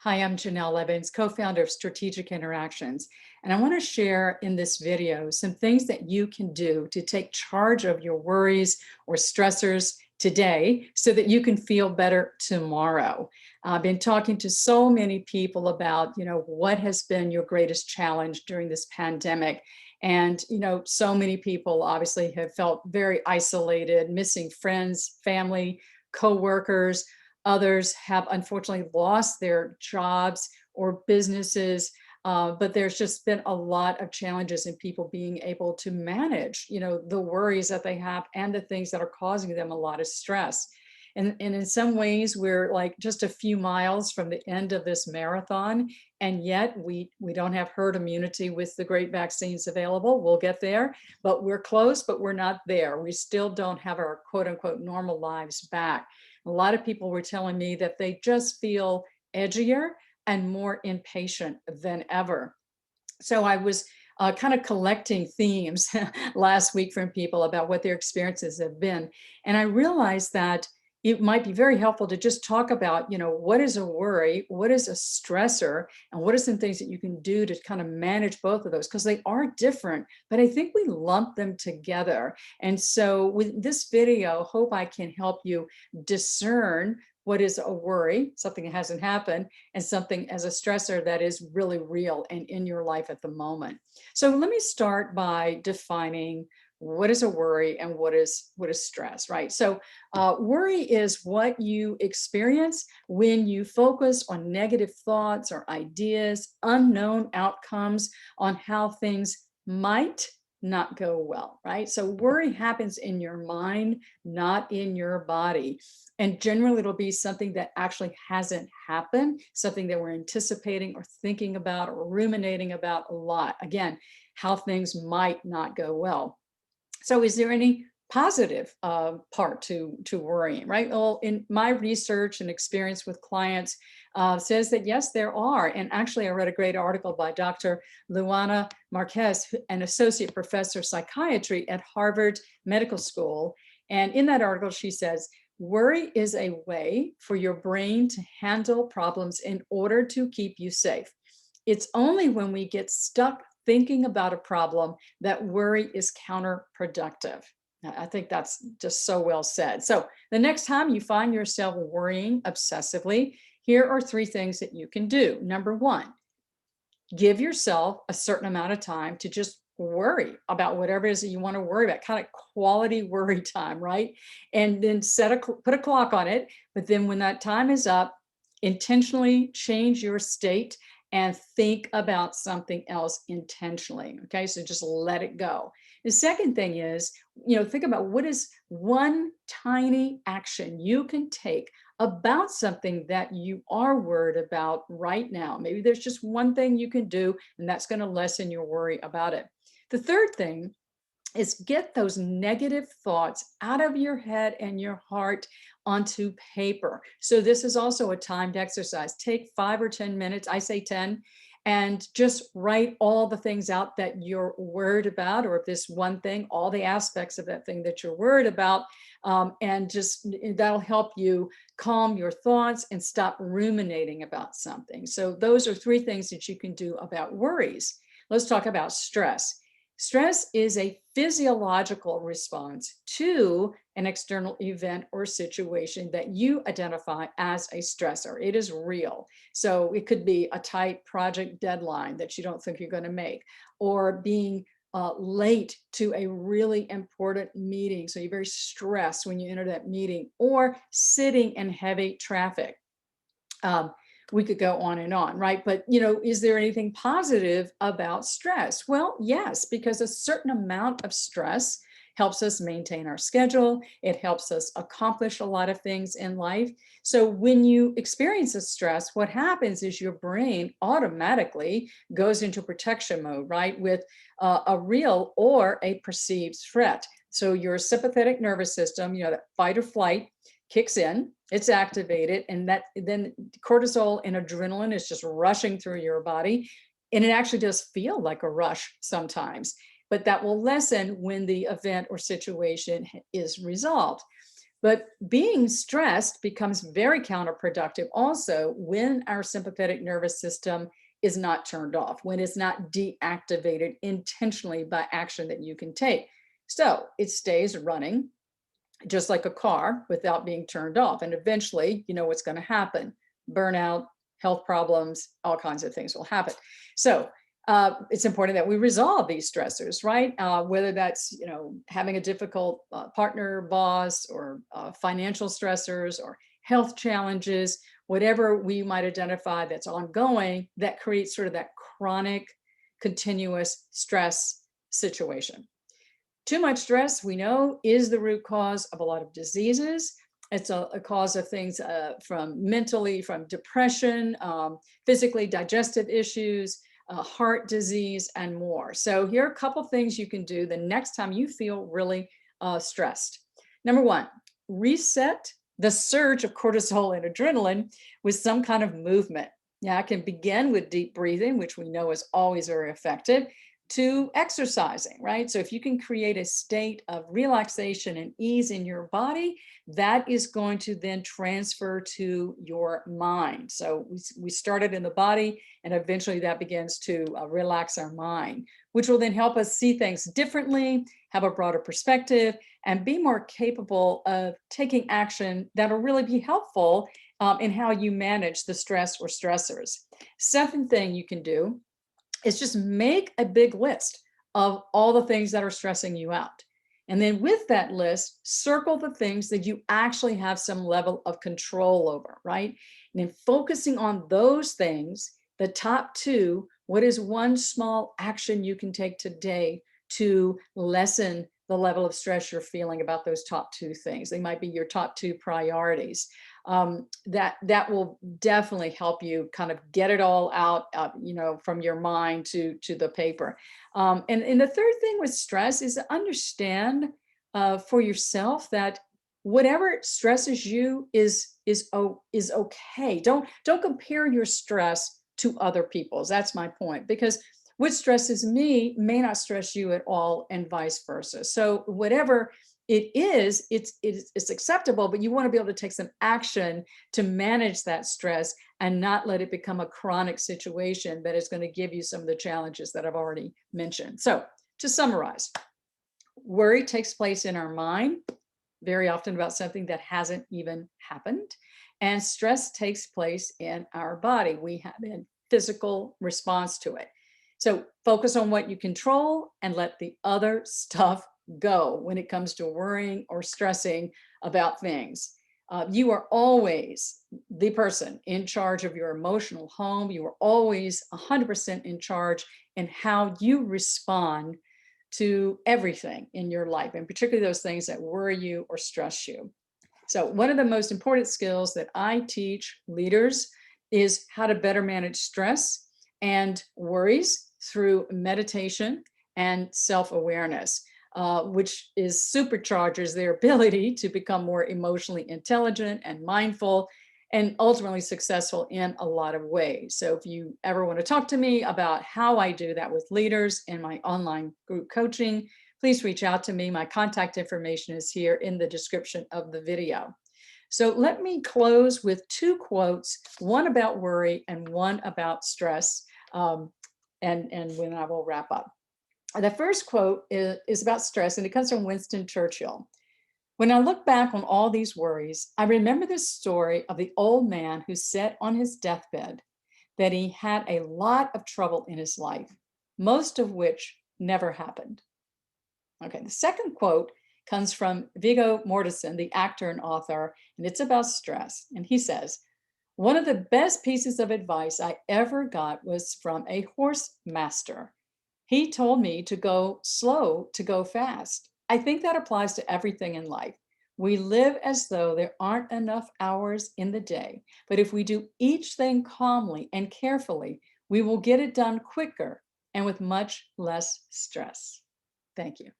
Hi, I'm Jennell co-founder of Strategic Interactions, and I want to share in this video some things that you can do to take charge of your worries or stressors today so that you can feel better tomorrow. I've been talking to so many people about, what has been your greatest challenge during this pandemic. And, so many people obviously have felt very isolated, missing friends, family, coworkers. Others have unfortunately lost their jobs or businesses, but there's just been a lot of challenges in people being able to manage, the worries that they have and the things that are causing them a lot of stress. And in some ways, we're like just a few miles from the end of this marathon, and yet we don't have herd immunity with the great vaccines available. We'll get there, but we're close, but we're not there. We still don't have our quote unquote normal lives back. A lot of people were telling me that they just feel edgier and more impatient than ever. So I was kind of collecting themes last week from people about what their experiences have been. And I realized that it might be very helpful to just talk about, what is a worry, what is a stressor, and what are some things that you can do to kind of manage both of those, because they are different, but I think we lump them together. And so with this video, hope I can help you discern what is a worry, something that hasn't happened, and something as a stressor that is really real and in your life at the moment. So let me start by defining what is a worry and what is stress, right? So worry is what you experience when you focus on negative thoughts or ideas, unknown outcomes, on how things might not go well, right? So worry happens in your mind, not in your body. And generally, it'll be something that actually hasn't happened, something that we're anticipating or thinking about or ruminating about a lot. Again, how things might not go well. So is there any positive part to worrying, right? Well, in my research and experience with clients says that yes, there are. And actually, I read a great article by Dr. Luana Marquez, an associate professor of psychiatry at Harvard Medical School. And in that article, she says, worry is a way for your brain to handle problems in order to keep you safe. It's only when we get stuck thinking about a problem that worry is counterproductive. I think that's just so well said. So the next time you find yourself worrying obsessively, here are three things that you can do. Number one, give yourself a certain amount of time to just worry about whatever it is that you want to worry about, kind of quality worry time, right? And then put a clock on it. But then when that time is up, intentionally change your state and think about something else intentionally. Okay, so just let it go. The second thing is, think about what is one tiny action you can take about something that you are worried about right now. Maybe there's just one thing you can do, and that's going to lessen your worry about it. The third thing is get those negative thoughts out of your head and your heart onto paper. So this is also a timed exercise. Take 5 or 10 minutes, I say 10, and just write all the things out that you're worried about, or if this one thing, all the aspects of that thing that you're worried about, and just that'll help you calm your thoughts and stop ruminating about something. So those are three things that you can do about worries. Let's talk about stress. Stress is a physiological response to an external event or situation that you identify as a stressor. It is real. So it could be a tight project deadline that you don't think you're going to make, or being late to a really important meeting. So you're very stressed when you enter that meeting, or sitting in heavy traffic. We could go on, right? But, is there anything positive about stress? Well, yes, because a certain amount of stress helps us maintain our schedule. It helps us accomplish a lot of things in life. So when you experience a stress, what happens is your brain automatically goes into protection mode, right? With a real or a perceived threat. So your sympathetic nervous system, that fight or flight, kicks in, it's activated, and that then cortisol and adrenaline is just rushing through your body. And it actually does feel like a rush sometimes, but that will lessen when the event or situation is resolved. But being stressed becomes very counterproductive also when our sympathetic nervous system is not turned off, when it's not deactivated intentionally by action that you can take. So it stays running just like a car without being turned off. And eventually, you know what's going to happen: burnout, health problems, all kinds of things will happen. So it's important that we resolve these stressors, right? Whether that's, having a difficult partner, boss, or financial stressors or health challenges, whatever we might identify that's ongoing, that creates sort of that chronic, continuous stress situation. Too much stress, we know, is the root cause of a lot of diseases. It's a cause of things from mentally, from depression, physically, digestive issues, heart disease, and more. So here are a couple things you can do the next time you feel really stressed. Number one, reset the surge of cortisol and adrenaline with some kind of movement. Yeah, it can begin with deep breathing, which we know is always very effective, to exercising, right? So if you can create a state of relaxation and ease in your body, that is going to then transfer to your mind. So we started in the body, and eventually that begins to relax our mind, which will then help us see things differently, have a broader perspective, and be more capable of taking action that'll really be helpful in how you manage the stress or stressors. Second thing you can do is just make a big list of all the things that are stressing you out. And then with that list, circle the things that you actually have some level of control over, right? And then focusing on those things, the top two, what is one small action you can take today to lessen the level of stress you're feeling about those top two things? They might be your top two priorities. That will definitely help you kind of get it all out, from your mind to the paper. And the third thing with stress is to understand for yourself that whatever stresses you is okay. Don't compare your stress to other people's. That's my point, because what stresses me may not stress you at all, and vice versa. So whatever it's acceptable, but you want to be able to take some action to manage that stress and not let it become a chronic situation that is going to give you some of the challenges that I've already mentioned. So to summarize, worry takes place in our mind, very often about something that hasn't even happened. And stress takes place in our body. We have a physical response to it. So focus on what you control and let the other stuff go when it comes to worrying or stressing about things. You are always the person in charge of your emotional home. You are always 100% in charge in how you respond to everything in your life, and particularly those things that worry you or stress you. So one of the most important skills that I teach leaders is how to better manage stress and worries through meditation and self-awareness, which supercharges their ability to become more emotionally intelligent and mindful and ultimately successful in a lot of ways. So if you ever want to talk to me about how I do that with leaders in my online group coaching, please reach out to me. My contact information is here in the description of the video. So let me close with two quotes, one about worry and one about stress, and when I will wrap up. The first quote is about stress, and it comes from Winston Churchill. When I look back on all these worries, I remember the story of the old man who said on his deathbed that he had a lot of trouble in his life, most of which never happened. Okay, the second quote comes from Viggo Mortensen, the actor and author, and it's about stress. And he says, "One of the best pieces of advice I ever got was from a horse master. He told me to go slow to go fast. I think that applies to everything in life. We live as though there aren't enough hours in the day, but if we do each thing calmly and carefully, we will get it done quicker and with much less stress." Thank you.